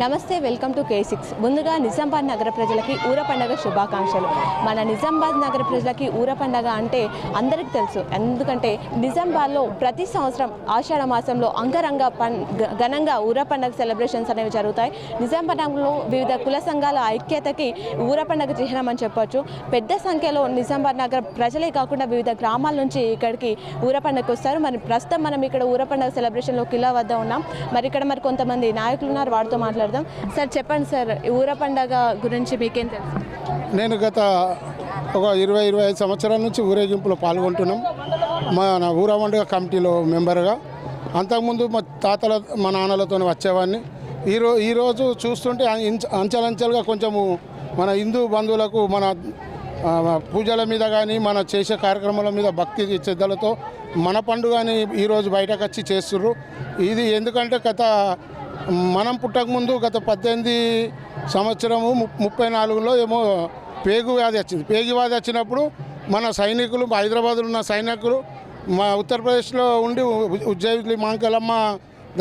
నమస్తే, welcome to K6. ముందుగా నిజామాబాద్ నగర ప్రజలకి ఊర పండుగ శుభాకాంక్షలు. మన నిజామాబాద్ నగర ప్రజలకి ఊర పండుగ అంటే అందరికీ తెలుసు. ఎందుకంటే నిజామాబాద్లో ప్రతి సంవత్సరం ఆషాఢ మాసంలో అంగరంగ ఘనంగా ఊర పండుగ సెలబ్రేషన్స్ అనేవి జరుగుతాయి. నిజామాబాద్ నగరంలో వివిధ కుల సంఘాల ఐక్యతకి ఊర పండుగ చిహ్నం అని చెప్పొచ్చు. పెద్ద సంఖ్యలో నిజామాబాద్ నగర ప్రజలే కాకుండా వివిధ గ్రామాల నుంచి ఇక్కడికి ఊర పండుగకి వస్తారు. మరి ప్రస్తుతం మనం ఇక్కడ ఊర పండుగ సెలబ్రేషన్లో కిలా వద్ద ఉన్నాం. మరి ఇక్కడ మరి కొంతమంది నాయకులు ఉన్నారు, వారితో మాట్లాడదాం. సార్ చెప్పండి సార్, ఊర పండుగ గురించి మీకేం తెలుసు? నేను గత ఒక 20-25 సంవత్సరాల నుంచి ఊరేగింపులో పాల్గొంటున్నాం. మన ఊర పండుగ కమిటీలో మెంబర్గా. అంతకుముందు మా నాన్నలతో వచ్చేవాడిని. ఈరోజు చూస్తుంటే అంచెలంచెలుగా కొంచెము మన హిందూ బంధువులకు మన పూజల మీద కానీ మన చేసే కార్యక్రమాల మీద భక్తి శ్రద్ధలతో మన పండుగని ఈరోజు బయటకు వచ్చి చేస్తుర్రు. ఇది ఎందుకంటే మనం పుట్టకముందు గత 18 సంవత్సరము 34లో ఏమో పేగు వ్యాధి వచ్చింది. పేగు వ్యాధి వచ్చినప్పుడు మన సైనికులు, హైదరాబాద్లో ఉన్న సైనికులు మా ఉత్తరప్రదేశ్లో ఉండి ఉజ్జయిని మాంకలమ్మ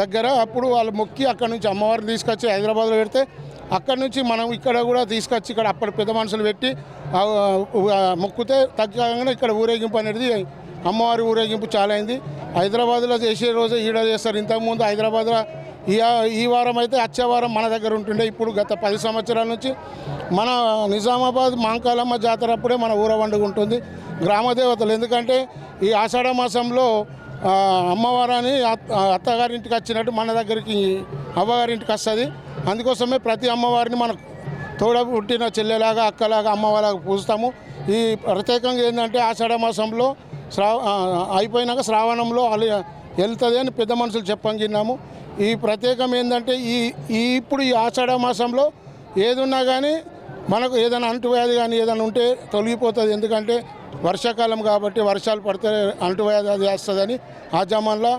దగ్గర అప్పుడు వాళ్ళు మొక్కి అక్కడ నుంచి అమ్మవారిని తీసుకొచ్చి హైదరాబాద్లో పెడితే అక్కడి నుంచి మనం ఇక్కడ కూడా తీసుకొచ్చి ఇక్కడ అప్పటి పెద్ద మనుషులు పెట్టి మొక్కితే తగ్గగానే ఇక్కడ ఊరేగింపు అనేది అమ్మవారి ఊరేగింపు చాలా అయింది. హైదరాబాద్లో చేసే రోజే ఈడ చేస్తారు. ఇంతకుముందు హైదరాబాద్లో ఈ వారం అయితే వచ్చే వారం మన దగ్గర ఉంటుండే. ఇప్పుడు గత 10 సంవత్సరాల నుంచి మన నిజామాబాద్ మాంకాలమ్మ జాతర అప్పుడే మన ఊర పండుగ ఉంటుంది. గ్రామదేవతలు ఎందుకంటే ఈ ఆషాఢ మాసంలో అమ్మవారిని అత్తగారింటికి వచ్చినట్టు మన దగ్గరికి అవ్వగారింటికి వస్తుంది. అందుకోసమే ప్రతి అమ్మవారిని మన తోడ పుట్టిన చెల్లెలాగా అక్కలాగా అమ్మవారిలాగా పూజిస్తాము. ఈ ప్రత్యేకంగా ఏంటంటే ఆషాఢ మాసంలో అయిపోయినాక శ్రావణంలో వెళ్తుంది అని పెద్ద మనుషులు చెప్పంగిన్నాము. ఈ ప్రత్యేకం ఏంటంటే ఇప్పుడు ఈ ఆషాఢ మాసంలో ఏదున్నా కానీ మనకు ఏదైనా అంటువ్యాధి కానీ ఏదైనా ఉంటే తొలగిపోతుంది. ఎందుకంటే వర్షాకాలం కాబట్టి వర్షాలు పడితే అంటువ్యాధి అది వేస్తుందని ఆ జమాన్లో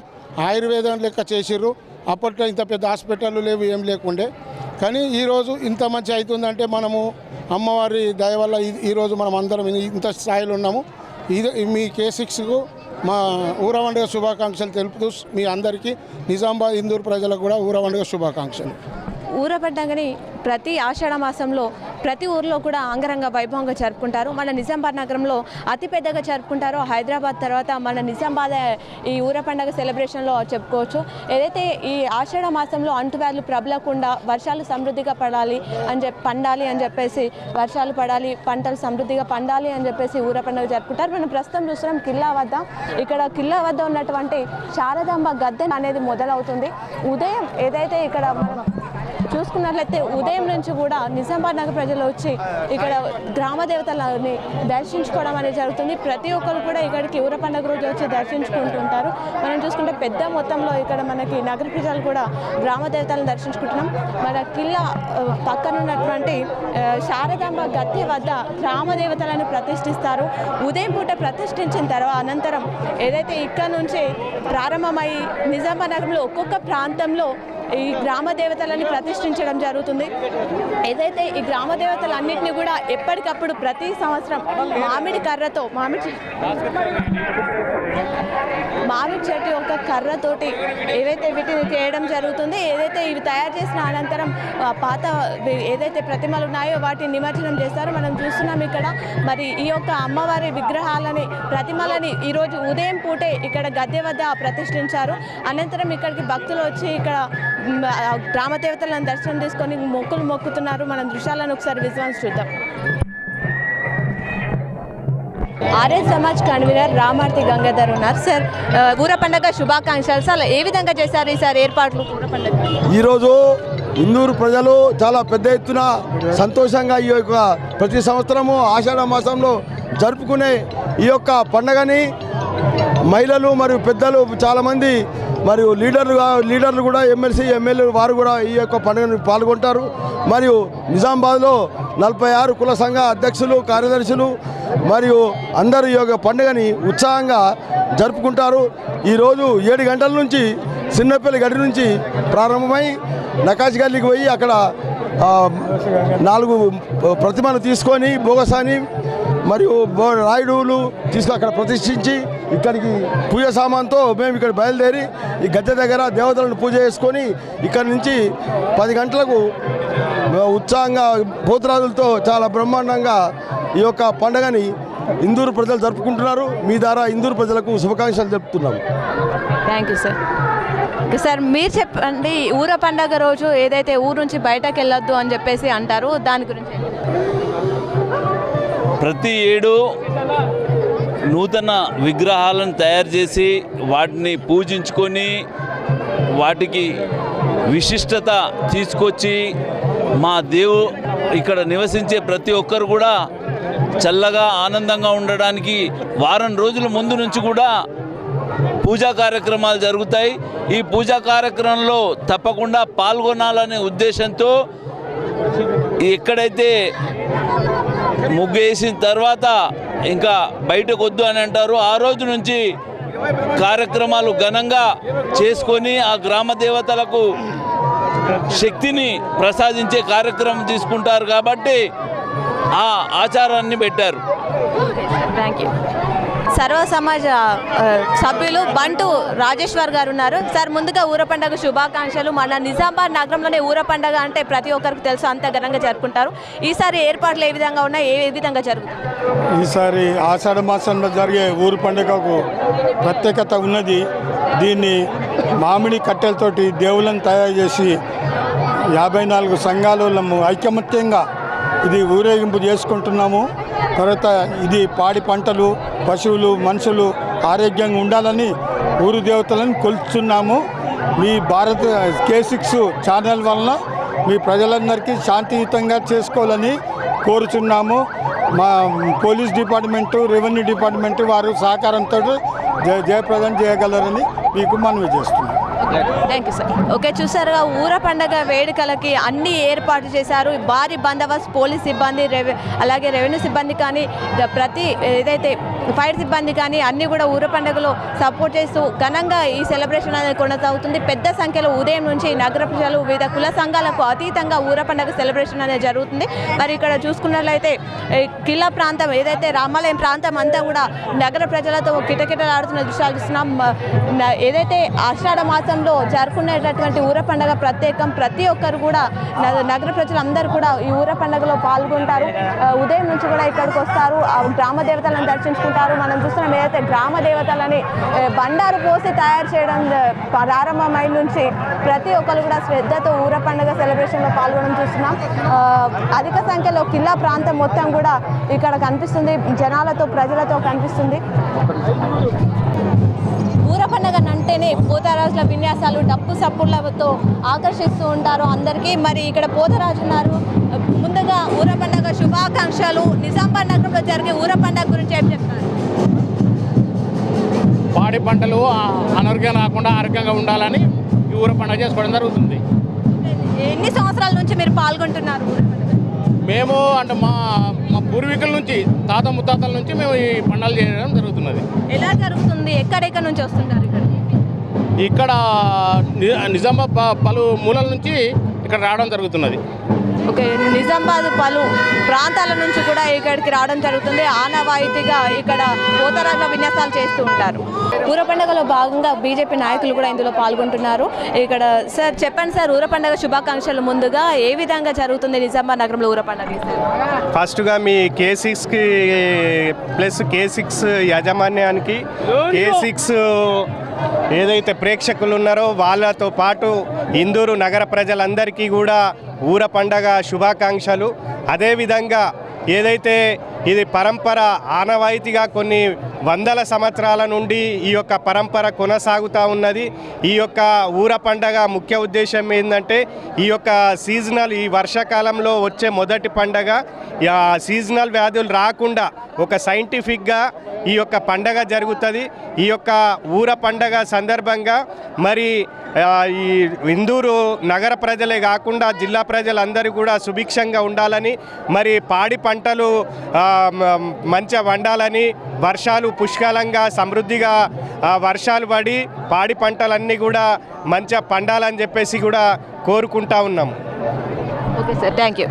ఆయుర్వేదం లెక్క చేసిర్రు. అప్పట్లో ఇంత పెద్ద హాస్పిటళ్ళు లేవు, ఏం లేకుండే. కానీ ఈరోజు ఇంత మంచి అవుతుందంటే మనము అమ్మవారి దయ వల్ల ఈరోజు మనం అందరం ఇంత స్థాయిలో ఉన్నాము. ఇది మీ K6కు మా ఊర పండుగ శుభాకాంక్షలు తెలుపుతూ మీ అందరికీ నిజామాబాద్ హిందూ ప్రజలకు కూడా ఊర పండుగ శుభాకాంక్షలు. ఊర పండుగని ప్రతి ఆషాఢ మాసంలో ప్రతి ఊర్లో కూడా అంగరంగ వైభవంగా జరుపుకుంటారు. మన నిజామాబాద్ నగరంలో అతిపెద్దగా జరుపుకుంటారో హైదరాబాద్ తర్వాత మన నిజామాబాద్ ఈ ఊర పండుగ సెలబ్రేషన్లో చెప్పుకోవచ్చు. ఏదైతే ఈ ఆషాఢ మాసంలో అంటువ్యాధులు ప్రబలకుండా వర్షాలు సమృద్ధిగా పండాలి అని చెప్పేసి వర్షాలు పడాలి, పంటలు సమృద్ధిగా పండాలి అని చెప్పేసి ఊర పండుగ జరుపుకుంటారు. మనం ప్రస్తుతం చూస్తున్నాం కిల్లా వద్ద. ఇక్కడ కిల్లా వద్ద ఉన్నటువంటి శారదాంబ గద్దె అనేది మొదలవుతుంది. ఉదయం ఏదైతే ఇక్కడ మనం చూసుకున్నట్లయితే ఉదయం నుంచి కూడా నిజామాబాద్ నగర ప్రజలు వచ్చి ఇక్కడ గ్రామ దేవతలని దర్శించుకోవడం అనేది జరుగుతుంది. ప్రతి ఒక్కరు కూడా ఇక్కడికి ఊర పండుగ రోజు వచ్చి దర్శించుకుంటుంటారు. మనం చూసుకుంటే పెద్ద మొత్తంలో ఇక్కడ మనకి నగర ప్రజలు కూడా గ్రామ దేవతలను దర్శించుకుంటున్నాం. మన కిల్లా పక్కన ఉన్నటువంటి శారదాంబ గద్దె వద్ద గ్రామ దేవతలను ప్రతిష్ఠిస్తారు. ఉదయం పూట ప్రతిష్ఠించిన తర్వాత అనంతరం ఏదైతే ఇక్కడ నుంచి ప్రారంభమై నిజామాబాద్ నగరంలో ఒక్కొక్క ప్రాంతంలో ఈ గ్రామ దేవతలని ప్రతిష్ఠించడం జరుగుతుంది. ఏదైతే ఈ గ్రామ దేవతలన్నింటినీ కూడా ఎప్పటికప్పుడు ప్రతి సంవత్సరం మామిడి చెట్టు ఒక కర్రతోటి ఏవైతే వీటిని చేయడం జరుగుతుంది. ఏదైతే ఇవి తయారు చేసిన అనంతరం పాత ఏదైతే ప్రతిమలు ఉన్నాయో వాటిని నిమజ్జనం చేస్తారో మనం చూస్తున్నాం. ఇక్కడ మరి ఈ యొక్క అమ్మవారి విగ్రహాలని ప్రతిమలని ఈరోజు ఉదయం పూటే ఇక్కడ గద్దె వద్ద ప్రతిష్ఠించారు. అనంతరం ఇక్కడికి భక్తులు వచ్చి ఇక్కడ గ్రామ దేవతలను దర్శనం చేసుకొని మొక్కులు మొక్కుతున్నారు. మనం దృశ్యాలను ఒకసారి విజువల్స్ చూద్దాం. ఆర్య సమాజ్ కన్వీనర్ రామార్తి గంగాధర్ ఉన్నారు. సార్, ఊర పండుగ శుభాకాంక్షలు. సార్, ఏ విధంగా చేశారు ఈసారి ఏర్పాట్లు ఊర పండుగ? ఈరోజు ఇందూరు ప్రజలు చాలా పెద్ద ఎత్తున సంతోషంగా ఈ యొక్క ప్రతి సంవత్సరము ఆషాఢ మాసంలో జరుపుకునే ఈ యొక్క పండుగని మహిళలు మరియు పెద్దలు చాలామంది మరియు లీడర్లు కూడా ఎమ్మెల్సీ ఎమ్మెల్యేలు వారు కూడా ఈ యొక్క పండుగను పాల్గొంటారు. మరియు నిజామాబాద్లో 46 కుల సంఘ అధ్యక్షులు, కార్యదర్శులు మరియు అందరూ ఈ యొక్క పండుగని ఉత్సాహంగా జరుపుకుంటారు. ఈరోజు 7 గంటల నుంచి చిన్నపల్లి గడి నుంచి ప్రారంభమై నకాశ్ గల్లీకి పోయి అక్కడ 4 ప్రతిమలు తీసుకొని బోగసాని మరియు రాయుడులు తీసుకొని అక్కడ ప్రతిష్ఠించి ఇక్కడికి పూజ సామాన్తో మేము ఇక్కడ బయలుదేరి ఈ గద్దె దగ్గర దేవతలను పూజ చేసుకొని ఇక్కడి నుంచి 10 గంటలకు ఉత్సాహంగా పోతురాజులతో చాలా బ్రహ్మాండంగా ఈ యొక్క పండుగని ఇందూరు ప్రజలు జరుపుకుంటున్నారు. మీ ద్వారా ఇందూరు ప్రజలకు శుభాకాంక్షలు చెప్తున్నాము. Thank you sir. సార్, మీరు చెప్పండి, ఊర పండుగ రోజు ఏదైతే ఊరు నుంచి బయటకు వెళ్ళొద్దు అని చెప్పేసి అంటారు, దాని గురించి. ప్రతి ఏడు నూతన విగ్రహాలను తయారు చేసి వాటిని పూజించుకొని వాటికి విశిష్టత తీసుకొచ్చి మా ఇక్కడ నివసించే ప్రతి ఒక్కరు కూడా చల్లగా ఆనందంగా ఉండడానికి వారం రోజుల ముందు నుంచి కూడా పూజా కార్యక్రమాలు జరుగుతాయి. ఈ పూజా కార్యక్రమంలో తప్పకుండా పాల్గొనాలనే ఉద్దేశంతో ఎక్కడైతే ముగ్గు వేసిన తర్వాత ఇంకా బయటకు వద్దు అని అంటారు. ఆ రోజు నుంచి కార్యక్రమాలు ఘనంగా చేసుకొని ఆ గ్రామ దేవతలకు శక్తిని ప్రసాదించే కార్యక్రమం తీసుకుంటారు కాబట్టి ఆ ఆచారాన్ని పెట్టారు. Thank you. సర్వ సమాజ సభ్యులు బంటు రాజేశ్వర్ గారు ఉన్నారు. సార్, ముందుగా ఊర పండుగ శుభాకాంక్షలు. మన నిజామాబాద్ నగరంలోనే ఊర పండుగ అంటే ప్రతి ఒక్కరికి తెలుసు, అంత ఘనంగా జరుపుకుంటారు. ఈసారి ఏర్పాట్లు ఏ విధంగా ఉన్నాయి, ఏ విధంగా జరుగుతుంది? ఈసారి ఆషాఢ మాసంలో జరిగే ఊరు పండుగకు ప్రత్యేకత ఉన్నది. దీన్ని మామిడి కట్టెలతోటి దేవుళ్ళను తయారు చేసి 54 సంఘాలు ఐకమత్యంగా ఇది ఊరేగింపు చేసుకుంటున్నాము. తర్వాత ఇది పాడి పంటలు, పశువులు, మనుషులు ఆరోగ్యంగా ఉండాలని ఊరు దేవతలను కొలుస్తున్నాము. మీ భారత్ K6 ఛానల్ వలన మీ ప్రజలందరికీ శాంతియుతంగా చేసుకోవాలని కోరుచున్నాము. మా పోలీస్ డిపార్ట్మెంటు, రెవెన్యూ డిపార్ట్మెంటు వారు సహకారంతో జయప్రదం చేయగలరని మీకు మనవి చేస్తున్నాం. Thank you sir. ఓకే, చూసారుగా ఊర పండుగ వేడుకలకి అన్ని ఏర్పాటు చేశారు. భారీ బందోబస్తు, పోలీస్ సిబ్బంది, అలాగే రెవెన్యూ సిబ్బంది కానీ ప్రతి ఏదైతే ఫైర్ సిబ్బంది కానీ అన్నీ కూడా ఊర పండుగలో సపోర్ట్ చేస్తూ ఘనంగా ఈ సెలబ్రేషన్ అనేది కొనసాగుతుంది. పెద్ద సంఖ్యలో ఉదయం నుంచి నగర ప్రజలు వివిధ కుల సంఘాలకు అతీతంగా ఊర పండుగ సెలబ్రేషన్ అనేది జరుగుతుంది. మరి ఇక్కడ చూసుకున్నట్లయితే కిల్లా ప్రాంతం ఏదైతే రామాలయం ప్రాంతం అంతా కూడా నగర ప్రజలతో కిటకిటలాడుతున్న దృశ్యాలు చూస్తున్నాం. ఏదైతే ఆషాఢ మాసం నగరంలో జరుపుకునేటటువంటి ఊర పండుగ ప్రత్యేకం. ప్రతి ఒక్కరు కూడా నగర ప్రజలందరూ కూడా ఈ ఊర పండుగలో పాల్గొంటారు. ఉదయం నుంచి కూడా ఇక్కడికి వస్తారు, గ్రామ దేవతలను దర్శించుకుంటారు. మనం చూస్తున్నాం ఏదైతే గ్రామ దేవతలని బండారు పోసి తయారు చేయడం ప్రారంభమైన నుంచి ప్రతి ఒక్కరు కూడా శ్రద్ధతో ఊర పండుగ సెలబ్రేషన్లో పాల్గొనడం చూస్తున్నాం. అధిక సంఖ్యలో కిల్లా ప్రాంతం మొత్తం కూడా ఇక్కడ కనిపిస్తుంది, జనాలతో ప్రజలతో కనిపిస్తుంది. ఊర పండుగ అంటేనే పోతరాజుల విన్యాసాలు డప్పు సప్పుళ్లతో ఆకర్షిస్తూ ఉంటారు అందరికీ. మరి ఇక్కడ పోతరాజు ఉన్నారు. ముందుగా ఊర పండుగ శుభాకాంక్షలు. నిజామాబాద్ నగరంలో జరిగే ఊర పండుగ గురించి ఏం చెప్తారు? పాడి పంటలు అనారోగ్యం రాకుండా ఆరోగ్యంగా ఉండాలని ఈ ఊర పండుగ చేసుకోవడం జరుగుతుంది. ఎన్ని సంవత్సరాల నుంచి మీరు పాల్గొంటున్నారు? మేము అంటే మా పూర్వీకుల నుంచి తాత ముత్తాతల నుంచి మేము ఈ పండుగలు చేయడం జరుగుతున్నది. ఎలా జరుగుతుంది? ఎక్కడెక్కడ నుంచి వస్తుంటారు ఇక్కడ నిజామాబాద్ పలు మూలల నుంచి ఇక్కడ రావడం జరుగుతున్నది. ఓకే, నిజామాబాద్ పలు ప్రాంతాల నుంచి కూడా ఇక్కడికి రావడం జరుగుతుంది. ఆనవాయితీగా ఇక్కడ పోతరాజుల విన్యాసాలు చేస్తూ ఉంటారు. ఊర పండుగలో భాగంగా బీజేపీ నాయకులు కూడా ఇందులో పాల్గొంటున్నారు. ఇక్కడ సార్ చెప్పండి సార్, ఊర పండుగ శుభాకాంక్షలు. ముందుగా ఏ విధంగా జరుగుతుంది నిజామాబాద్ నగరంలో ఊర పండుగ? ఫస్ట్గా మీ K6కి ప్లస్ K6 యాజమాన్యానికి, K6 ఏదైతే ప్రేక్షకులు ఉన్నారో వాళ్ళతో పాటు ఇందూరు నగర ప్రజలందరికీ కూడా ఊర పండగ శుభాకాంక్షలు. అదేవిధంగా ఏదైతే ఇది పరంపర ఆనవాయితీగా కొన్ని వందల సంవత్సరాల నుండి ఈ యొక్క పరంపర కొనసాగుతూ ఉన్నది. ఈ యొక్క ఊర పండగ ముఖ్య ఉద్దేశం ఏంటంటే ఈ యొక్క సీజనల్, ఈ వర్షాకాలంలో వచ్చే మొదటి పండగ, సీజనల్ వ్యాధులు రాకుండా ఒక సైంటిఫిక్గా ఈ యొక్క పండగ జరుగుతుంది. ఈ యొక్క ఊర పండగ సందర్భంగా మరి ఈ ఇందూరు నగర ప్రజలే కాకుండా జిల్లా ప్రజలందరూ కూడా సుభిక్షంగా ఉండాలని, మరి పాడి పంటలు మంచిగా వండాలని, వర్షాలు పుష్కలంగా సమృద్ధిగా వర్షాలు పడి పాడి పంటలన్నీ కూడా మంచిగా పండాలని చెప్పేసి కూడా కోరుకుంటా ఉన్నాము. Okay sir, thank you.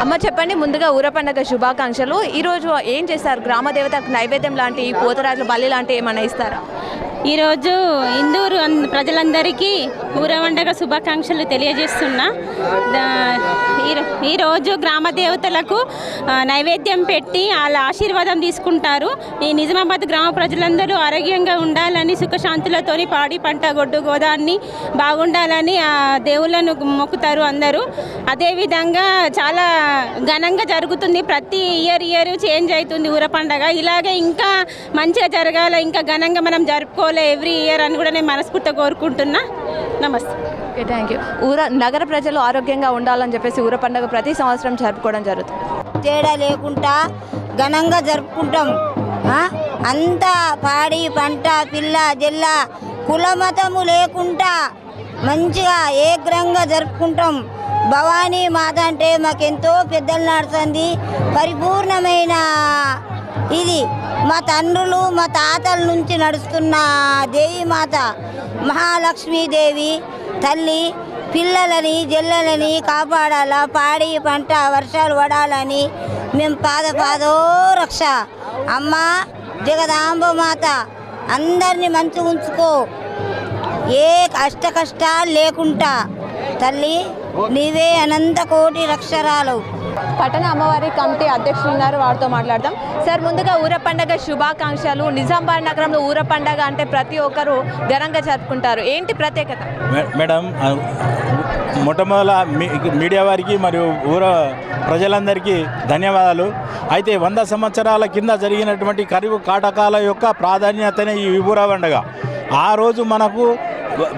అమ్మ చెప్పండి, ముందుగా ఊర పండుగ శుభాకాంక్షలు. ఈరోజు ఏం చేస్తారు? గ్రామ దేవతకు నైవేద్యం లాంటి, పోతరాజుల బలి లాంటి ఏమైనా ఇస్తారా? ఈరోజు ఇందూరు ప్రజలందరికీ ఊర పండుగ శుభాకాంక్షలు తెలియజేస్తున్నా. ఈరోజు గ్రామ దేవతలకు నైవేద్యం పెట్టి వాళ్ళ ఆశీర్వాదం తీసుకుంటారు. ఈ నిజామాబాద్ గ్రామ ప్రజలందరూ ఆరోగ్యంగా ఉండాలని, సుఖశాంతులతోని పాడి పంట గొడ్డు గోదాన్ని బాగుండాలని ఆ దేవుళ్ళను మొక్కుతారు అందరూ. అదేవిధంగా చాలా ఘనంగా జరుగుతుంది. ప్రతి ఇయర్ చేంజ్ అవుతుంది ఊర పండుగ. ఇలాగే ఇంకా మంచిగా జరగాల, ఇంకా ఘనంగా మనం జరుపుకోవాలి ఎవ్రీ ఇయర్ అని కూడా నేను మనస్ఫూర్తిగా కోరుకుంటున్నా. నమస్తే. Okay, thank you. నగర ప్రజలు ఆరోగ్యంగా ఉండాలని చెప్పేసి ఊర పండుగ ప్రతి సంవత్సరం జరుపుకోవడం జరుగుతుంది. తేడా లేకుండా ఘనంగా జరుపుకుంటాం. అంతా పాడి పంట పిల్ల జల్ల కులమతము లేకుండా మంచిగా ఏగ్రంగా జరుపుకుంటాం. భవానీ మాత అంటే మాకెంతో పెద్దలు నడుస్తుంది. పరిపూర్ణమైన ఇది మా తండ్రులు మా తాతల నుంచి నడుస్తున్న దేవి మాత మహాలక్ష్మీదేవి తల్లి పిల్లలని జల్లలని కాపాడాలా, పాడి పంట వర్షాలు పడాలని మేము పాదో రక్ష. అమ్మ జగదాంబ మాత అందరినీ మంచిగా ఉంచుకో, ఏ కష్టాలు లేకుండా తల్లి నీవే అనంత కోటి రక్షరాలు. పట్టణ అమ్మవారి కమిటీ అధ్యక్షులు ఉన్నారు, వారితో మాట్లాడదాం. సార్, ముందుగా ఊర పండుగ శుభాకాంక్షలు. నిజామాబాద్ నగరంలో ఊర పండుగ అంటే ప్రతి ఒక్కరు ఘనంగా జరుపుకుంటారు, ఏంటి ప్రత్యేకత? మేడం, మొట్టమొదల మీడియా వారికి మరియు ఊర ప్రజలందరికీ ధన్యవాదాలు. అయితే 100 సంవత్సరాల కింద జరిగినటువంటి కరువు కాటకాల యొక్క ప్రాధాన్యతనే ఈ ఊర పండుగ. ఆ రోజు మనకు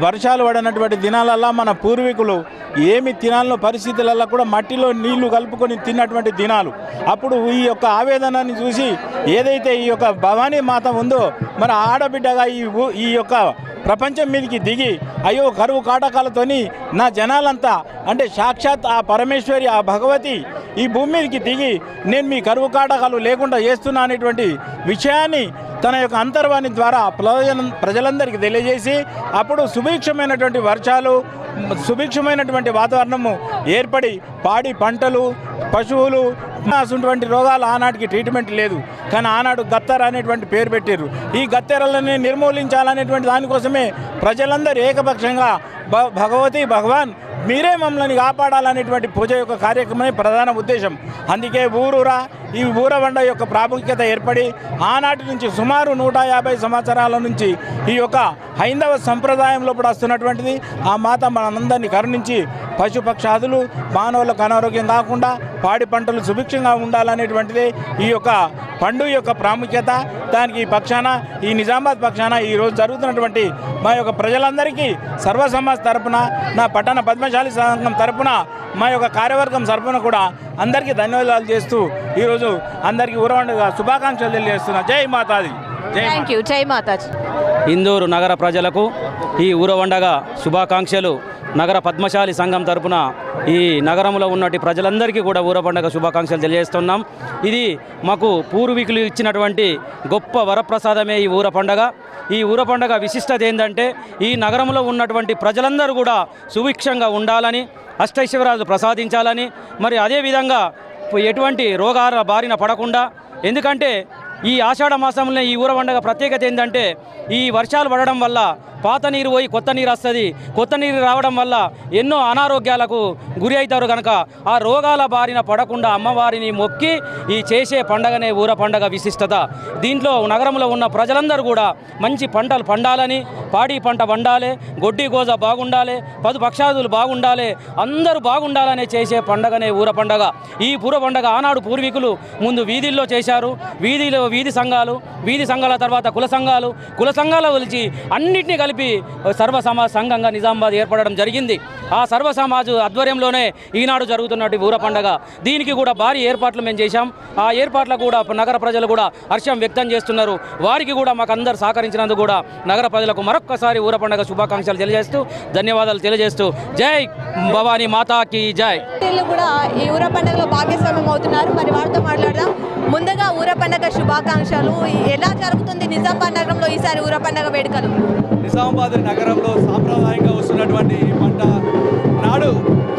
వర్షాలు పడినటువంటి దినాలల్లా మన పూర్వీకులు ఏమి తినాలనో పరిస్థితులలో కూడా మట్టిలో నీళ్లు కలుపుకొని తిన్నటువంటి దినాలు. అప్పుడు ఈ యొక్క ఆవేదనని చూసి ఏదైతే ఈ యొక్క భవానీ మాత ఉందో మరి ఆడబిడ్డగా ఈ యొక్క ప్రపంచం మీదకి దిగి అయ్యో కరువు కాటకాలతోని నా జనాలంతా అంటే సాక్షాత్ ఆ పరమేశ్వరి ఆ భగవతి ఈ భూమి మీదకి దిగి నేను మీ కరువు కాటకాలు లేకుండా చేస్తున్నా అనేటువంటి విషయాన్ని తన యొక్క అంతర్వాణి ద్వారా ప్రజలందరికీ తెలియజేసి అప్పుడు సుభిక్షమైనటువంటి వర్షాలు, సుభిక్షమైనటువంటి వాతావరణము ఏర్పడి పాడి పంటలు, పశువులు అటువంటి రోగాలు ఆనాటికి ట్రీట్మెంట్ లేదు. కానీ ఆనాడు గత్తెర అనేటువంటి పేరు పెట్టారు. ఈ గత్తెరలని నిర్మూలించాలనేటువంటి దానికోసమే ప్రజలందరూ ఏకపక్షంగా భగవతి భగవాన్ మీరే మమ్మల్ని కాపాడాలనేటువంటి పూజ యొక్క కార్యక్రమమే ప్రధాన ఉద్దేశం. అందుకే ఊరూరా ఈ ఊరవండ యొక్క ప్రాముఖ్యత ఏర్పడి ఆనాటి నుంచి సుమారు 150 సంవత్సరాల నుంచి ఈ యొక్క హైందవ సంప్రదాయంలో కూడా వస్తున్నటువంటిది. ఆ మాత మనందరినీ కరుణించి పశుపక్షాదులు మానవులకు అనారోగ్యం కాకుండా పాడి పంటలు సుభిక్షంగా ఉండాలనేటువంటిది ఈ యొక్క పండుగ యొక్క ప్రాముఖ్యత. దానికి ఈ పక్షాన, ఈ నిజామాబాద్ పక్షాన ఈరోజు జరుగుతున్నటువంటి మా యొక్క ప్రజలందరికీ సర్వ సమాజ్ తరపున, నా పట్టణ పద్మశాలి సంఘం తరపున, మా యొక్క కార్యవర్గం తరపున కూడా అందరికీ ధన్యవాదాలు చేస్తూ ఈరోజు అందరికీ ఊరవండగా శుభాకాంక్షలు తెలియజేస్తున్నా. జై మాతాది. Thank you. జై మాతాజీ. ఇందూరు నగర ప్రజలకు ఈ ఊరవండగ శుభాకాంక్షలు. నగర పద్మశాలి సంఘం తరపున ఈ నగరంలో ఉన్నటి ప్రజలందరికీ కూడా ఊర పండుగ శుభాకాంక్షలు తెలియజేస్తున్నాం. ఇది మాకు పూర్వీకులు ఇచ్చినటువంటి గొప్ప వరప్రసాదమే ఈ ఊర పండుగ. ఈ ఊర పండుగ విశిష్టత ఏంటంటే ఈ నగరంలో ఉన్నటువంటి ప్రజలందరూ కూడా సుభిక్షంగా ఉండాలని, అష్టైశ్వర్యాలు ప్రసాదించాలని, మరి అదేవిధంగా ఎటువంటి రోగాల బారిన పడకుండా. ఎందుకంటే ఈ ఆషాఢ మాసంలో ఈ ఊర పండుగ ప్రత్యేకత ఏంటంటే ఈ వర్షాలు పడడం వల్ల పాత నీరు పోయి కొత్త నీరు వస్తుంది. కొత్త నీరు రావడం వల్ల ఎన్నో అనారోగ్యాలకు గురి అవుతారు. కనుక ఆ రోగాల బారిన పడకుండా అమ్మవారిని మొక్కి ఈ చేసే పండగనే ఊర పండగ విశిష్టత. దీంట్లో నగరంలో ఉన్న ప్రజలందరూ కూడా మంచి పంటలు పండాలని, పాడి పంట పండాలి, గొడ్డి గోజ బాగుండాలి, పదు పక్షాదులు బాగుండాలి, అందరూ బాగుండాలనే చేసే పండగనే ఊర పండగ. ఈ ఊర పండగ ఆనాడు పూర్వీకులు ముందు వీధుల్లో చేశారు. వీధి సంఘాల తర్వాత కుల సంఘాలు పిలిచి అన్నింటినీ కలిపి సర్వ సమాజ్ సంఘంగా నిజామాబాద్ ఏర్పడడం జరిగింది. ఆ సర్వ సమాజ్ ఆధ్వర్యంలోనే ఈనాడు జరుగుతున్నట్టు ఊర పండగ. దీనికి కూడా భారీ ఏర్పాట్లు మేము చేశాం. ఆ ఏర్పాట్లకు కూడా నగర ప్రజలు కూడా హర్షం వ్యక్తం చేస్తున్నారు. వారికి కూడా మాకు అందరు సహకరించినందుకు కూడా నగర ప్రజలకు మరొక్కసారి ఊర పండగ శుభాకాంక్షలు తెలియజేస్తూ ధన్యవాదాలు తెలియజేస్తూ జై భవానీ మాతాకి జై. కూడా ఈ ఊర పండుగలో భాగస్వామ్యం అవుతున్నారు. మరి వారితో మాట్లాడదాం. ముందుగా ఊర పండుగ శుభాకాంక్షలు. ఎలా జరుగుతుంది నిజామాబాద్ నగరంలో ఈసారి ఊర పండుగ వేడుకలు? నిజామాబాద్ నగరంలో సాంప్రదాయంగా వస్తున్నటువంటి ఈ పంట నాడు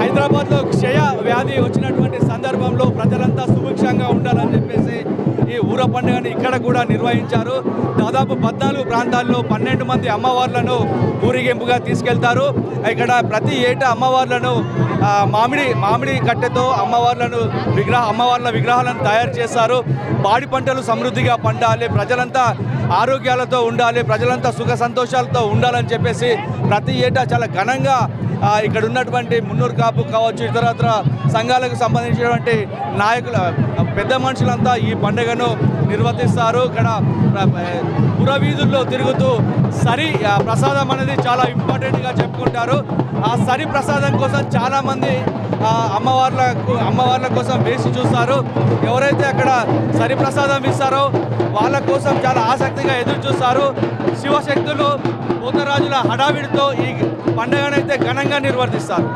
హైదరాబాద్లో క్షయ వ్యాధి వచ్చినటువంటి సందర్భంలో ప్రజలంతా సుభిక్షంగా ఉండాలని చెప్పేసి ఈ ఊర పండుగని ఇక్కడ కూడా నిర్వహించారు. దాదాపు 14 ప్రాంతాల్లో 12 మంది అమ్మవార్లను ఊరేగింపుగా తీసుకెళ్తారు. ఇక్కడ ప్రతి ఏటా అమ్మవార్లను మామిడి కట్టెతో అమ్మవార్ల విగ్రహాలను తయారు చేస్తారు. పాడి పంటలు సమృద్ధిగా పండాలి, ప్రజలంతా ఆరోగ్యాలతో ఉండాలి, ప్రజలంతా సుఖ సంతోషాలతో ఉండాలని చెప్పేసి ప్రతి ఏటా చాలా ఘనంగా ఇక్కడ ఉన్నటువంటి మున్నూరు కాపు కావచ్చు, ఇతరత్ర సంఘాలకు సంబంధించినటువంటి నాయకుల పెద్ద మనుషులంతా ఈ పండుగను నిర్వర్తిస్తారు. ఇక్కడ పురవీధుల్లో తిరుగుతూ ప్రసాదం అనేది చాలా ఇంపార్టెంట్గా చెప్పుకుంటారు. ఆ ప్రసాదం కోసం చాలామంది అమ్మవార్ల కోసం వేసి చూస్తారు. ఎవరైతే అక్కడ ప్రసాదం ఇస్తారో వాళ్ళ కోసం చాలా ఆసక్తిగా ఎదురు చూస్తారు. శివశక్తులు పోతరాజుల హడావిడితో ఈ పండుగనైతే ఘనంగా నిర్వర్తిస్తారు.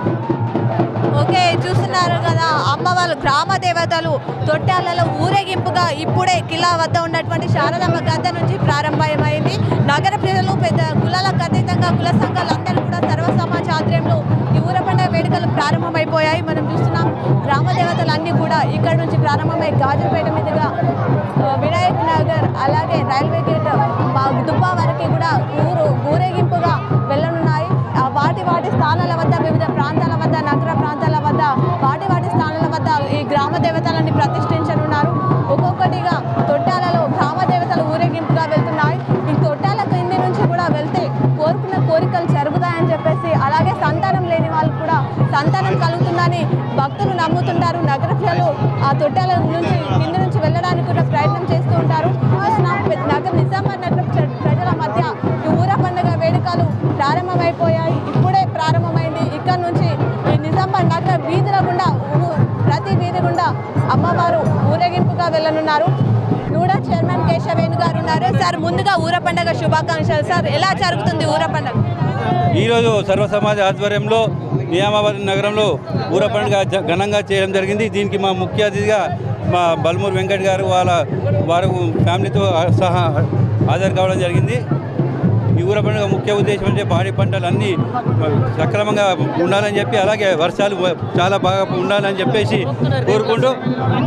ఓకే, చూస్తున్నారు కదా అమ్మవారు గ్రామ దేవతలు తొట్టాలలో ఊరేగింపుగా ఇప్పుడే కిలా వద్ద ఉన్నటువంటి శారదమ్మ గద్ద నుంచి ప్రారంభమైంది. నగర ప్రజలు పెద్ద కులాలకు అతీతంగా కుల సంఘాలందరూ కూడా సర్వ సమాజ ఆధ్వర్యంలో ఈ ఊర పండుగ వేడుకలు ప్రారంభమైపోయాయి. మనం చూస్తున్నాం గ్రామ దేవతలు అన్నీ కూడా ఇక్కడ నుంచి ప్రారంభమై గాజుపేట మీదుగా వినాయక్ నగర్ అలాగే రైల్వే గేట్ దుబ్బా వరకు కూడా ఊరేగింపుగా వెళ్ళనున్నాయి. వాటి స్థానాల వద్ద వివిధ ప్రాంతాల వద్ద నగర ప్రాంతాల వద్ద వాటి స్థానాల వద్ద ఈ గ్రామ దేవతలని ప్రతిష్ఠించనున్నారు. ఒక్కొక్కటిగా తొట్టాలలో గ్రామ దేవతలు ఊరేగింపుగా వెళ్తున్నాయి. ఈ తొట్టాల కింది నుంచి కూడా వెళ్తే కోరుకున్న కోరికలు జరుగుతాయని చెప్పేసి, అలాగే సంతానం లేని వాళ్ళు కూడా సంతానం కలుగుతుందని భక్తులు నమ్ముతుంటారు. నగర ప్రజలు ఆ తొట్టాల నుంచి కింది నుంచి వెళ్ళడానికి కూడా ప్రయత్నం చేస్తూ ఉంటారు. నిజామాబాద్ నగర ప్రజల మధ్య ఈ ఊర పండుగ వేడుకలు ప్రారంభమైపోయాయి. ఇప్పుడే ప్రారంభమైంది. ఇక్కడ నుంచి ఈ నిజామాబాద్ నగర వీధుల గుండా ప్రతి వీధి గుండా అమ్మవారు ఊరేగింపుగా వెళ్ళనున్నారు. నూడా చైర్మన్ కేశవేణు గారు ఉన్నారు. సార్, ముందుగా ఊర పండుగ శుభాకాంక్షలు. సార్, ఎలా జరుగుతుంది ఊర పండుగ? ఈరోజు సర్వ సమాజ ఆధ్వర్యంలో నిజామాబాద్ నగరంలో ఊర పండుగ ఘనంగా చేయడం జరిగింది. దీనికి మా ముఖ్య అతిథిగా మా బల్మూరు వెంకట్ గారు వాళ్ళ వారు ఫ్యామిలీతో సహా హాజరు కావడం జరిగింది. ఈ ఊర పండుగ ముఖ్య ఉద్దేశం అంటే పాడి పంటలు అన్నీ సక్రమంగా ఉండాలని చెప్పి, అలాగే వర్షాలు చాలా బాగా ఉండాలని చెప్పేసి కోరుకుంటూ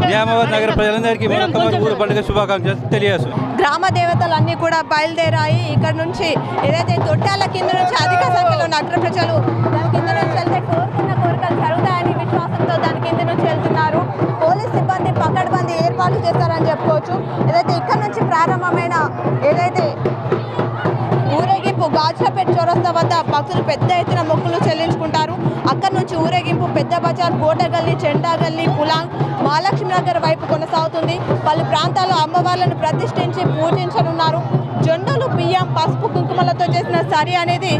నిజామాబాద్ నగర ప్రజలందరికీ మరొక ఊర పండుగ శుభాకాంక్షలు తెలియజేస్తున్నాం. గ్రామ దేవతలన్నీ కూడా బయలుదేరాయి. ఇక్కడ నుంచి ఏదైతే తొట్టాల కింద నుంచి అధిక సంఖ్యలో నగర ప్రజలు దాని కింద నుంచి వెళ్తే కోరుకున్న కోరికలు జరుగుతాయని విశ్వాసంతో దాని కింద నుంచి వెళ్తున్నారు. పోలీస్ సిబ్బంది పకడ్బందీ ఏర్పాట్లు చేస్తారని చెప్పుకోవచ్చు. ఏదైతే ఇక్కడ నుంచి ప్రారంభమైన ఏదైతే ఊరేగింపు గాజులపేట చౌరస్తా వద్ద భక్తులు పెద్ద ఎత్తున మొక్కులు చెల్లించుకుంటారు. అక్కడి నుంచి ఊరేగింపు పెద్ద బజార్, కోటగల్లి, చెండాగల్లి, పులాంగ్, మహాలక్ష్మి నగర్ వైపు కొనసాగుతుంది. పలు ప్రాంతాల్లో అమ్మవార్లను ప్రతిష్ఠించి పూజించనున్నారు. జొన్నలు, బియ్యం, పసుపు, కుంకుమలతో చేసిన సరి అనేది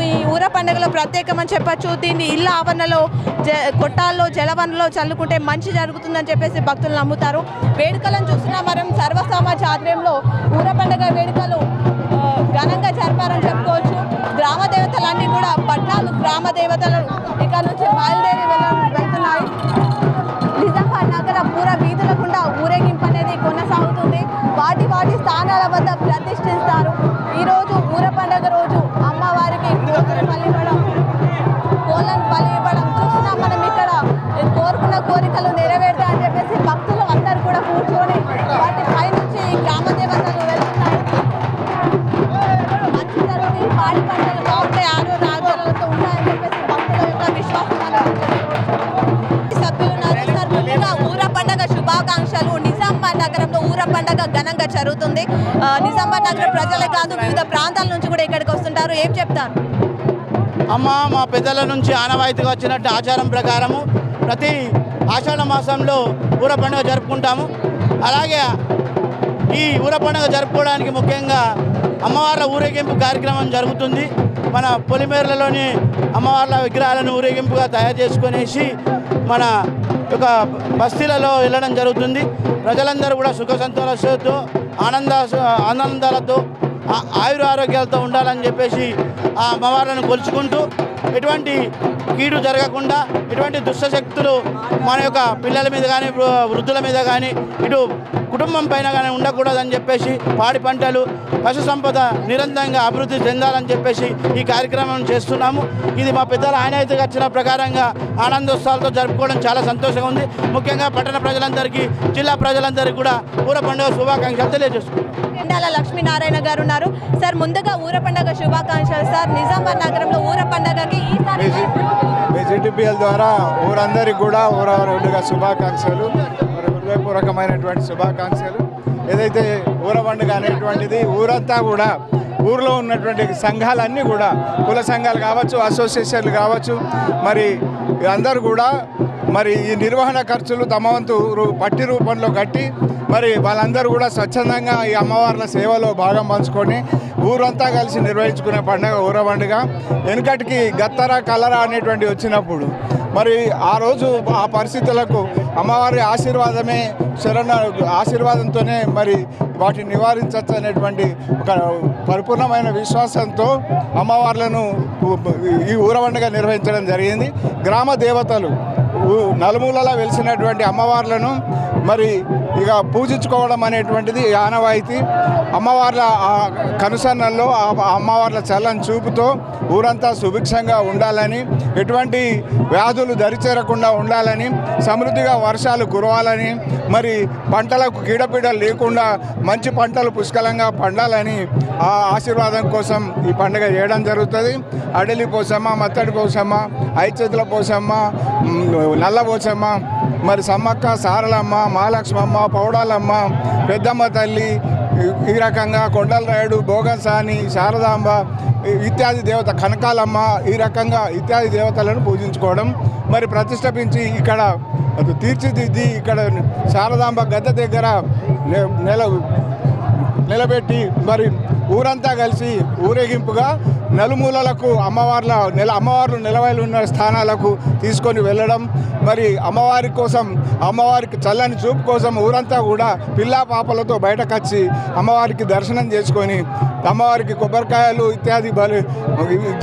ఈ ఊర పండుగలో ప్రత్యేకమని చెప్పచ్చు. దీన్ని ఇళ్ళ ఆవరణలో, కొట్టాల్లో, జలవనలో చల్లుకుంటే మంచి జరుగుతుందని చెప్పేసి భక్తులు నమ్ముతారు. వేడుకలను చూసినా మనం సర్వసమాజ ఆధ్వర్యంలో ఊర పండుగ వేడుకలు ఘనంగా జరిపారని చెప్పుకోవచ్చు. గ్రామ దేవతలన్నీ కూడా 14 గ్రామ దేవతలు ఇక్కడ నుంచి బయలుదేరి వెళ్తున్నాయి. నిజామాబాద్ నగర పూర వీధుల గుండా ఊరేగింపు అనేది కొనసాగుతుంది. వాటి స్థానాల వద్ద ప్రతిష్ఠిస్తారు. ఈరోజు ఊర పండుగ రోజు అమ్మవారికి కోళ్ళను బలి ఇవ్వడం చూసినా మనం ఇక్కడ కోరుకున్న కోరికలు నెరవేరుతాయని చెప్పేసి భక్తులు అందరూ కూడా కూర్చొని వాటి పై నుంచి గ్రామ దేవతలు వెళ్తున్నాయి. మంచి జరుగుతుంది, పాడి పంటలు బాగుంటాయి, ఆరోగ్యాలతో ఉంటాయని చెప్పేసి భక్తుల యొక్క విశ్వాసం సభ్యులు ముందుగా ఊర పండుగ శుభాకాంక్షలు. నిజామాబాద్ నగరంలో ఊర పండుగ ఘనంగా జరుగుతుంది. నిజామాబాద్ నగర ప్రజలే కాదు, వివిధ ప్రాంతాల నుంచి కూడా ఇక్కడికి వస్తుంటారు. ఏం చెప్తారు? మా పెద్దల నుంచి ఆనవాయితీగా వచ్చినట్టు ఆచారం ప్రకారము ప్రతి ఆషాఢ మాసంలో ఊర పండుగ జరుపుకుంటాము. అలాగే ఈ ఊర పండుగ జరుపుకోవడానికి ముఖ్యంగా అమ్మవార్ల ఊరేగింపు కార్యక్రమం జరుగుతుంది. మన పొలిమేరలలోని అమ్మవార్ల విగ్రహాలను ఊరేగింపుగా తయారు చేసుకునేసి మన యొక్క బస్తీలలో వెళ్ళడం జరుగుతుంది. ప్రజలందరూ కూడా సుఖ సంతోషాలతో ఆనందాలతో ఆయుర ఆరోగ్యాలతో ఉండాలని చెప్పేసి ఆ అమ్మవార్లను కొలుచుకుంటూ ఎటువంటి కీడు జరగకుండా, ఎటువంటి దుష్టశక్తులు మన యొక్క పిల్లల మీద కానీ వృద్ధుల మీద కానీ ఇటు కుటుంబం పైన కానీ ఉండకూడదని చెప్పేసి పాడి పంటలు, పశు సంపద నిరంతరంగా అభివృద్ధి చెందాలని చెప్పేసి ఈ కార్యక్రమం చేస్తున్నాము. ఇది మా పెద్దల ఆనవాయితీగా వచ్చిన ప్రకారంగా ఆనందోత్సవాలతో జరుపుకోవడం చాలా సంతోషంగా ఉంది. ముఖ్యంగా పట్టణ ప్రజలందరికీ, జిల్లా ప్రజలందరికీ కూడా ఊర పండుగ శుభాకాంక్షలు తెలియజేస్తున్నాం. ఎండాల లక్ష్మీనారాయణ గారు ఉన్నారు. సార్, ముందుగా ఊర పండుగ శుభాకాంక్షలు సార్. నిజామాబాద్ నగరంలో ఊర పండుగకి బీజేటీపీఎల్ ద్వారా ఊరందరికీ కూడా ఊర పండుగ శుభాకాంక్షలు, హృదయపూర్వకమైనటువంటి శుభాకాంక్షలు. ఏదైతే ఊర పండుగ అనేటువంటిది ఊరంతా కూడా, ఊర్లో ఉన్నటువంటి సంఘాలన్నీ కూడా, కుల సంఘాలు కావచ్చు, అసోసియేషన్లు కావచ్చు, మరి అందరూ కూడా మరి ఈ నిర్వహణ ఖర్చులు తమ వంతు పట్టి రూపంలో కట్టి మరి వాళ్ళందరూ కూడా స్వచ్ఛందంగా ఈ అమ్మవార్ల సేవలో భాగం పంచుకొని ఊరంతా కలిసి నిర్వహించుకునే పండుగ ఊర పండుగ. వెనుకటికి గత్తర, కలరా అనేటువంటి వచ్చినప్పుడు మరి ఆ రోజు ఆ పరిస్థితులకు అమ్మవారి ఆశీర్వాదమే ఆశీర్వాదంతోనే మరి వాటిని నివారించవచ్చు అనేటువంటి ఒక పరిపూర్ణమైన విశ్వాసంతో అమ్మవార్లను ఈ ఊర పండుగ నిర్వహించడం జరిగింది. గ్రామ దేవతలు నలుమూలలా వెలిసినటువంటి అమ్మవార్లను మరి ఇక పూజించుకోవడం అనేటువంటిది ఆనవాయితీ. అమ్మవార్ల కనుసన్నల్లో ఆ అమ్మవార్ల చల్లని చూపుతో ఊరంతా సుభిక్షంగా ఉండాలని, ఎటువంటి వ్యాధులు దరిచేరకుండా ఉండాలని, సమృద్ధిగా వర్షాలు కురవాలని, మరి పంటలకు కీడపీడలు లేకుండా మంచి పంటలు పుష్కలంగా పండాలని ఆ ఆశీర్వాదం కోసం ఈ పండుగ చేయడం జరుగుతుంది. అడలి పోసమ్మ, మత్తడి పోసమ్మ, ఐచేతుల పోసమ్మ, నల్ల పోసమ్మ, మరి సమ్మక్క, సారలమ్మ, మహాలక్ష్మమ్మ, పౌడాలమ్మ, పెద్దమ్మ తల్లి, ఈ రకంగా కొండలరాయుడు, భోగసాని, శారదాంబ ఇత్యాది దేవత, కనకాలమ్మ, ఈ రకంగా ఇత్యాది దేవతలను పూజించుకోవడం, మరి ప్రతిష్ఠించి ఇక్కడ తీర్చిదిద్ది ఇక్కడ శారదాంబ గద్దె దగ్గర నిలబెట్టి మరి ఊరంతా కలిసి ఊరేగింపుగా నలుమూలలకు అమ్మవార్లు నిలవైలు ఉన్న స్థానాలకు తీసుకొని వెళ్ళడం, మరి అమ్మవారి కోసం అమ్మవారికి చల్లని చూపు కోసం ఊరంతా కూడా పిల్లా పాపలతో బయటకు వచ్చి అమ్మవారికి దర్శనం చేసుకొని అమ్మవారికి కొబ్బరికాయలు ఇత్యాది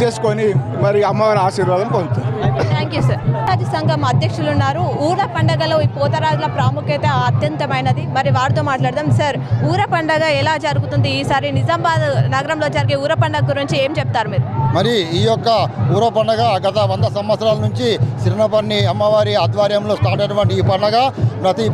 చేసుకొని మరి అమ్మవారి ఆశీర్వాదం పొందుతారు. Thank you sir. రాజు సంఘం అధ్యక్షులు ఉన్నారు. ఊర పండగలో ఈ పోతరాజుల ప్రాముఖ్యత అత్యంతమైనది. మరి వారితో మాట్లాడదాం. సార్, ఊర పండగ ఎలా జరుగుతుంది? ఈసారి నిజామాబాద్ నగరంలో జరిగే ఊర పండగ గురించి ఏం చెప్తారు మీరు? మరి ఈ యొక్క ఊర పండగ గత 100 సంవత్సరాల నుంచి సిరినపల్లి అమ్మవారి ఆధ్వర్యంలో స్టార్ట్ అయినటువంటి ఈ పండగ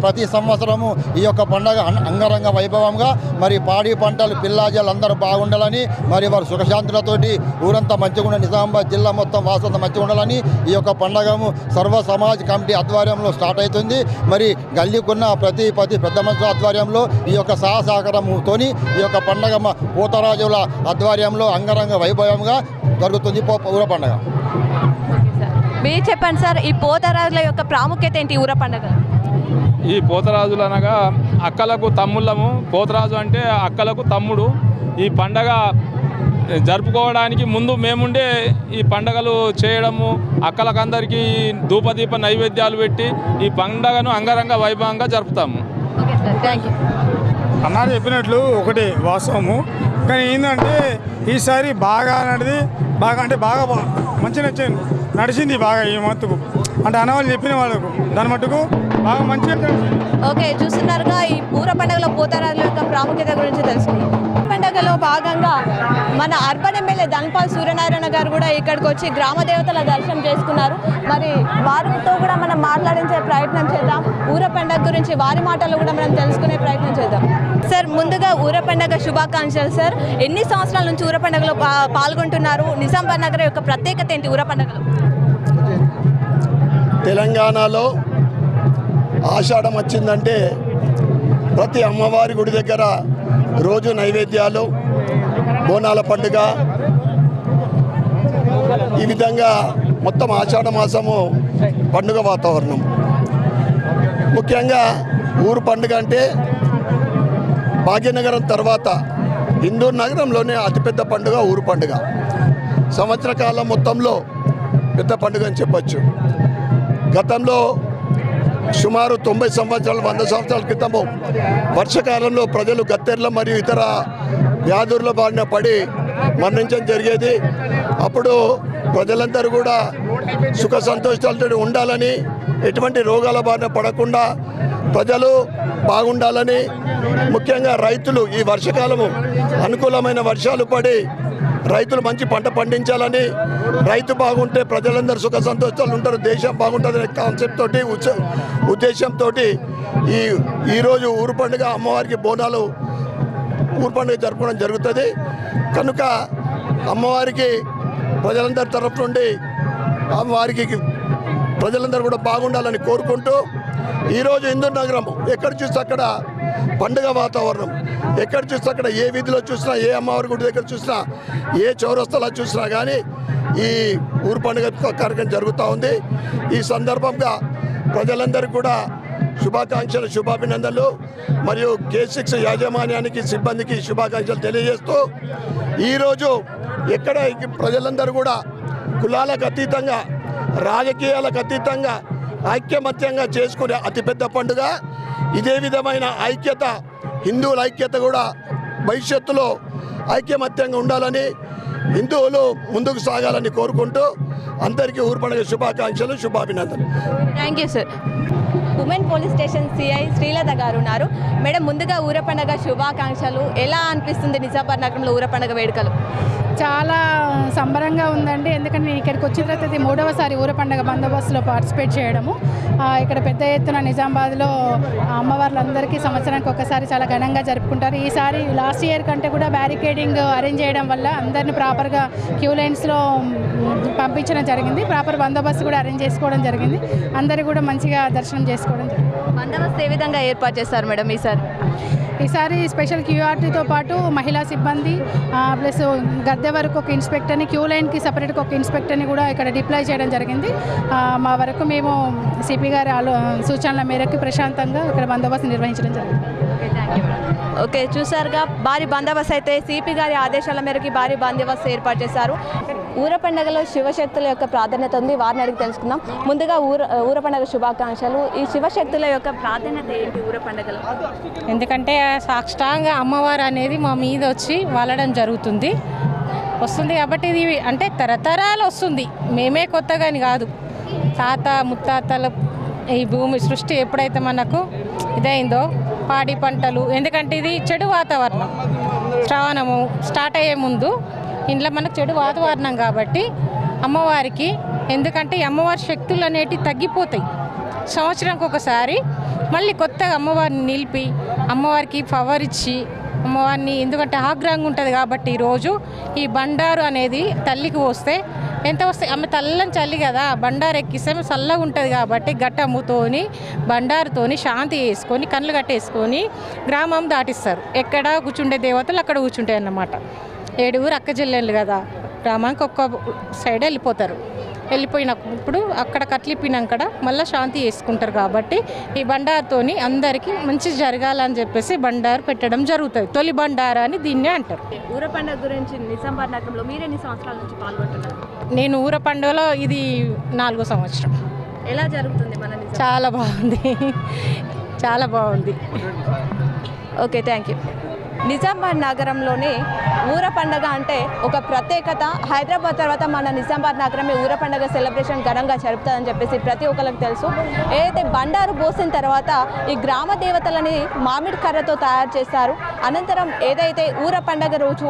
ప్రతి సంవత్సరము ఈ యొక్క పండగ అంగరంగ వైభవంగా మరి పాడి పంటలు పిల్లాజాలు అందరూ బాగుండాలని మరి వారు సుఖశాంతులతోటి ఊరంతా మంచిగా ఉండాలి, నిజామాబాద్ జిల్లా మొత్తం వాసంతా మంచిగా ఉండాలని ఈ యొక్క పండగము సర్వ సమాజ్ కమిటీ ఆధ్వర్యంలో స్టార్ట్ అవుతుంది. మరి గల్లీకున్న ప్రతి పెద్ద మనుషుల ఆధ్వర్యంలో ఈ యొక్క సహకారంతో ఈ యొక్క పండగ పోతరాజుల ఆధ్వర్యంలో అంగరంగ వైభవంగా జరుగుతుంది ఊర పండగ. మీరు చెప్పండి సార్, ఈ పోతరాజుల యొక్క ప్రాముఖ్యత ఏంటి ఊర పండగ? ఈ పోతరాజులు అనగా అక్కలకు తమ్ముళ్ళము. పోతరాజు అంటే అక్కలకు తమ్ముడు. ఈ పండగ జరుపుకోవడానికి ముందు మేముండే ఈ పండగలు చేయడము, అక్కలకందరికీ ధూపదీప నైవేద్యాలు పెట్టి ఈ పండగను అంగరంగ వైభవంగా జరుపుతాము. అన్నారు చెప్పినట్లు ఒకటి వాస్తవము. కానీ ఏంటంటే ఈసారి బాగా నడిది బాగా మంచిగా నడిచింది బాగా ఈ మట్టుకు. అంటే అన్నవాళ్ళు చెప్పిన వాళ్ళకు దాని మట్టుకు బాగా మంచిగా. ఓకే, చూస్తున్నారుగా ఈ ఊర పండుగలో పోతరాజుల యొక్క ప్రాముఖ్యత గురించి తెలుసుకున్నాం. పండుగలో భాగంగా మన అర్బన్ ఎమ్మెల్యే ధన్పాల్ సూర్యనారాయణ గారు కూడా ఇక్కడికి వచ్చి గ్రామ దేవతల దర్శనం చేసుకున్నారు. మరి వారితో కూడా మనం మాట్లాడించే ప్రయత్నం చేద్దాం. ఊర పండుగ గురించి వారి మాటలు కూడా మనం తెలుసుకునే ప్రయత్నం చేద్దాం. సార్, ముందుగా ఊర పండుగ శుభాకాంక్షలు సార్. ఎన్ని సంవత్సరాల నుంచి ఊర పండుగలో పాల్గొంటున్నారు? నిజామాబాద్ నగరం యొక్క ప్రత్యేకత ఏంటి ఊర పండుగలో? తెలంగాణలో ఆషాఢం వచ్చిందంటే ప్రతి అమ్మవారి గుడి దగ్గర రోజు నైవేద్యాలు, బోనాల పండుగ, ఈ విధంగా మొత్తం ఆషాఢ మాసము పండుగ వాతావరణం. ముఖ్యంగా ఊరు పండుగ అంటే భాగ్యనగరం తర్వాత ఇందూరు నగరంలోనే అతిపెద్ద పండుగ ఊరు పండుగ. సంవత్సర కాలం మొత్తంలో పెద్ద పండుగ అని చెప్పచ్చు. గతంలో సుమారు 90 సంవత్సరాలు 100 సంవత్సరాల క్రితము వర్షకాలంలో ప్రజలు గత్తెర్ల మరియు ఇతర వ్యాధుల బారిన పడి మరణించడం జరిగేది. అప్పుడు ప్రజలందరూ కూడా సుఖ సంతోషాలతో ఉండాలని, ఎటువంటి రోగాల బారిన పడకుండా ప్రజలు బాగుండాలని, ముఖ్యంగా రైతులు ఈ వర్షకాలము అనుకూలమైన వర్షాలు పడి రైతులు మంచి పంట పండించాలని, రైతు బాగుంటే ప్రజలందరూ సుఖ సంతోషాలు ఉంటారు, దేశం బాగుంటుందనే కాన్సెప్ట్ తోటి ఉద్దేశంతో ఈరోజు ఊరు పండుగ అమ్మవారికి బోనాలు ఊరు పండుగ జరుపుకోవడం జరుగుతుంది. కనుక అమ్మవారికి ప్రజలందరి తరఫు నుండి అమ్మవారికి ప్రజలందరూ కూడా బాగుండాలని కోరుకుంటూ ఈరోజు ఇందూరు నగరం ఎక్కడ చూస్తే అక్కడ పండుగ వాతావరణం, ఎక్కడ చూస్తే అక్కడ ఏ వీధిలో చూసినా, ఏ అమ్మవారి గుడి దగ్గర చూసినా, ఏ చౌరస్తాలో చూసినా కానీ ఈ ఊరు పండుగ కార్యక్రమం జరుగుతూ ఉంది. ఈ సందర్భంగా ప్రజలందరికీ కూడా శుభాకాంక్షలు, శుభాభినందనలు మరియు K6 యాజమాన్యానికి, సిబ్బందికి శుభాకాంక్షలు తెలియజేస్తూ ఈరోజు ఎక్కడ ప్రజలందరూ కూడా కులాలకు అతీతంగా, రాజకీయాలకు అతీతంగా ఐక్యమత్యంగా చేసుకునే అతిపెద్ద పండుగ. ఇదే విధమైన ఐక్యత, హిందువుల ఐక్యత కూడా భవిష్యత్తులో ఐక్యమత్యంగా ఉండాలని, హిందువులు ముందుకు సాగాలని కోరుకుంటూ అందరికీ ఊరు పండుగ శుభాకాంక్షలు, శుభాభినందనలు. Thank you sir. Women police station CI Srilatha గారు ఉన్నారు. మేడం, ముందుగా ఊర పండుగ శుభాకాంక్షలు. ఎలా అనిపిస్తుంది నిజామాబాద్ నగరంలో ఊర పండుగ వేడుకలు? చాలా సంబరంగా ఉందండి. ఎందుకంటే నేను ఇక్కడికి వచ్చిన తర్వాత ఇది 3వసారి ఊర పండుగ బందోబస్తులో పార్టిసిపేట్ చేయడము. ఇక్కడ పెద్ద ఎత్తున నిజామాబాద్లో అమ్మవార్లందరికీ సంవత్సరానికి ఒకసారి చాలా ఘనంగా జరుపుకుంటారు. ఈసారి లాస్ట్ ఇయర్ కంటే కూడా బ్యారికేడింగ్ అరేంజ్ చేయడం వల్ల అందరిని ప్రాపర్గా క్యూ లైన్స్లో పంపించడం జరిగింది. ప్రాపర్ బందోబస్తు కూడా అరేంజ్ చేసుకోవడం జరిగింది. అందరూ కూడా మంచిగా దర్శనం చేసుకోవడం జరిగింది. బందోబస్తు ఏ విధంగా ఏర్పాటు చేస్తారు మేడం ఈసారి? ఈసారి స్పెషల్ క్యూఆర్టీతో పాటు మహిళా సిబ్బంది ప్లస్ గద్దె వరకు ఒక ఇన్స్పెక్టర్ని, క్యూ లైన్కి సపరేట్గా ఒక ఇన్స్పెక్టర్ని కూడా ఇక్కడ డిప్లాయ్ చేయడం జరిగింది. మా వరకు మేము సిపి గారి సూచనల మేరకు ప్రశాంతంగా ఇక్కడ బందోబస్తు నిర్వహించడం జరిగింది. ఓకే, చూసారుగా భారీ బందోబస్తు అయితే సిపి గారి ఆదేశాల మేరకు భారీ బందోబస్తు ఏర్పాటు చేశారు. ఊర పండుగలో శివశక్తుల యొక్క ప్రాధాన్యత ఉంది, వారిని అడిగి తెలుసుకుందాం. ముందుగా ఊర పండుగ శుభాకాంక్షలు. ఈ శివశక్తుల యొక్క ప్రాధాన్యత ఏంటి ఊర పండుగలో? ఎందుకంటే సాక్షాంగా అమ్మవారు అనేది మా మీద వచ్చి వాలడం జరుగుతుంది కాబట్టి ఇది అంటే తరతరాలు వస్తుంది, మేమే కొత్తగాని కాదు. తాత ముత్తాతల ఈ భూమి సృష్టి ఎప్పుడైతే మనకు ఇదైందో పాడి పంటలు, ఎందుకంటే ఇది చెడు వాతావరణం. శ్రావణము స్టార్ట్ అయ్యే ముందు ఇంట్లో మనకు చెడు వాతావరణం కాబట్టి అమ్మవారికి, ఎందుకంటే ఈ అమ్మవారి శక్తులు అనేటివి తగ్గిపోతాయి. సంవత్సరానికి ఒకసారి మళ్ళీ కొత్తగా అమ్మవారిని నిలిపి అమ్మవారికి పవర్ ఇచ్చి అమ్మవారిని, ఎందుకంటే ఆగ్రహంగా ఉంటుంది కాబట్టి ఈరోజు ఈ బండారు అనేది తల్లికి వస్తే ఎంత వస్తాయి, ఆమె తల్లని చల్లి కదా, బండారు ఎక్కిస్తే చల్లగా ఉంటుంది కాబట్టి గట్టమ్ముతోని బండారుతోని శాంతి చేసుకొని కళ్ళు కట్టేసుకొని గ్రామం దాటిస్తారు. ఎక్కడ కూర్చుండే దేవతలు అక్కడ కూర్చుంటాయి అన్నమాట. 7 అక్క చెల్లెళ్ళు కదా, గ్రామానికి ఒక్క సైడ్ వెళ్ళిపోయినప్పుడు అక్కడ కట్లిప్పినాక మళ్ళీ శాంతి చేసుకుంటారు కాబట్టి ఈ బండారుతోని అందరికీ మంచి జరగాలని చెప్పేసి బండారు పెట్టడం జరుగుతుంది. తొలి బండారు అని దీన్నే అంటారు. ఊర పండుగ గురించి నిజామాబాద్ నగరంలో మీరు ఎన్ని సంవత్సరాల నుంచి పాల్గొంటున్నారు? నేను ఊర పండుగలో ఇది 4వ సంవత్సరం. ఎలా జరుగుతుంది మన చాలా బాగుంది, చాలా బాగుంది. Okay, thank you. నిజామాబాద్ నగరంలోని ఊర పండుగ అంటే ఒక ప్రత్యేకత. హైదరాబాద్ తర్వాత మన నిజామాబాద్ నగరమే ఊర పండుగ సెలబ్రేషన్ ఘనంగా జరుపుతుందని చెప్పేసి ప్రతి ఒక్కరికి తెలుసు. ఏదైతే బండారు పోసిన తర్వాత ఈ గ్రామ దేవతలని మామిడి కర్రతో తయారు చేస్తారు. అనంతరం ఏదైతే ఊర పండుగ రోజు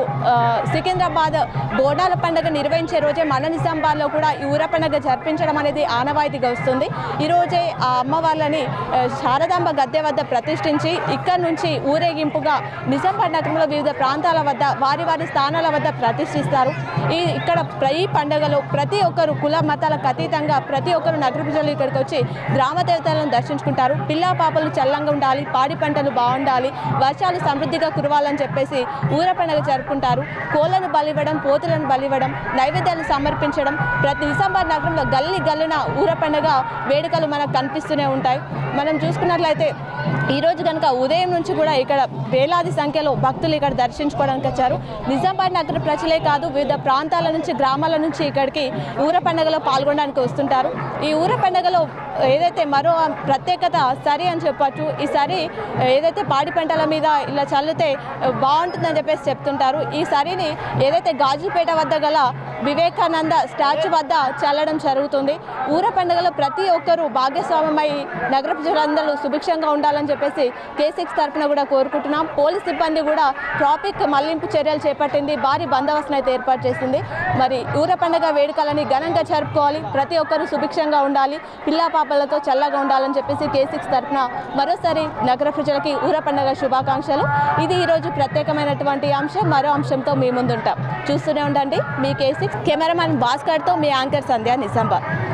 సికింద్రాబాద్ బోనాల పండుగ నిర్వహించే రోజే మన నిజామాబాద్లో కూడా ఈ ఊర పండుగ జరిపించడం అనేది ఆనవాయితీగా వస్తుంది. ఈరోజే ఆ అమ్మవార్లని శారదాంబ గద్దె వద్ద ప్రతిష్ఠించి ఇక్కడి నుంచి ఊరేగింపుగా నిజామాబాద్ నగరంలో వివిధ ప్రాంతాల వద్ద వారి స్థానాల వద్ద ప్రతిష్ఠిస్తారు. ఇక్కడ ఈ పండుగలో ప్రతి ఒక్కరు కుల మతాలకు అతీతంగా ప్రతి ఒక్కరు నగర ప్రజలు ఇక్కడికి వచ్చి గ్రామ దేవతలను దర్శించుకుంటారు. పిల్లా పాపలు చల్లంగా ఉండాలి, పాడి పంటలు బాగుండాలి, వర్షాలు సమృద్ధిగా కురవాలని చెప్పేసి ఊర పండుగ జరుపుకుంటారు. కోళ్లను బలివ్వడం, పోతులను బలివ్వడం, నైవేద్యాలు సమర్పించడం ప్రతి నిజామాబాద్ నగరంలో గల్లిన ఊర పండుగ వేడుకలు మనకు కనిపిస్తూనే ఉంటాయి. మనం చూసుకున్నట్లయితే ఈరోజు కనుక ఉదయం నుంచి కూడా ఇక్కడ వేలాది సంఖ్యలో భక్తులు ఇక్కడ దర్శించుకోవడానికి వచ్చారు. నిజామాబాద్ నగర ప్రజలే కాదు, వివిధ ప్రాంతాల నుంచి గ్రామాల నుంచి ఇక్కడికి ఊర పండుగలో పాల్గొనడానికి వస్తుంటారు. ఈ ఊర పండుగలో ఏదైతే మరో ప్రత్యేకత సరి అని చెప్పచ్చు. ఈ సరి ఏదైతే పాడి పంటల మీద ఇలా చల్లితే బాగుంటుందని చెప్పేసి చెప్తుంటారు. ఈ సరిని ఏదైతే గాజుపేట వద్ద గల వివేకానంద స్టాచ్యూ వద్ద చల్లడం జరుగుతుంది. ఊర పండుగలో ప్రతి ఒక్కరూ భాగస్వామ్యమై నగర ప్రజలందరూ సుభిక్షంగా ఉండాలని చెప్పేసి K6 తరఫున కూడా కోరుకుంటున్నాం. పోలీస్ సిబ్బంది కూడా ట్రాఫిక్ మళ్లింపు చర్యలు చేపట్టింది, భారీ బందోబస్తును అయితే ఏర్పాటు చేసింది. మరి ఊర పండుగ వేడుకలని ఘనంగా జరుపుకోవాలి, ప్రతి ఒక్కరూ సుభిక్షంగా ఉండాలి, పిల్లా పాపలతో చల్లగా ఉండాలని చెప్పేసి K6 తరఫున మరోసారి నగర ప్రజలకి ఊర పండుగ శుభాకాంక్షలు. ఇది ఈరోజు ప్రత్యేకమైనటువంటి అంశం. మరో అంశంతో మీ ముందుంటాం. చూస్తూనే ఉండండి మీ K6. కెమెరామెన్ భాస్కర్తో మీ యాంకర్ సంధ్య, నిజామాబాద్.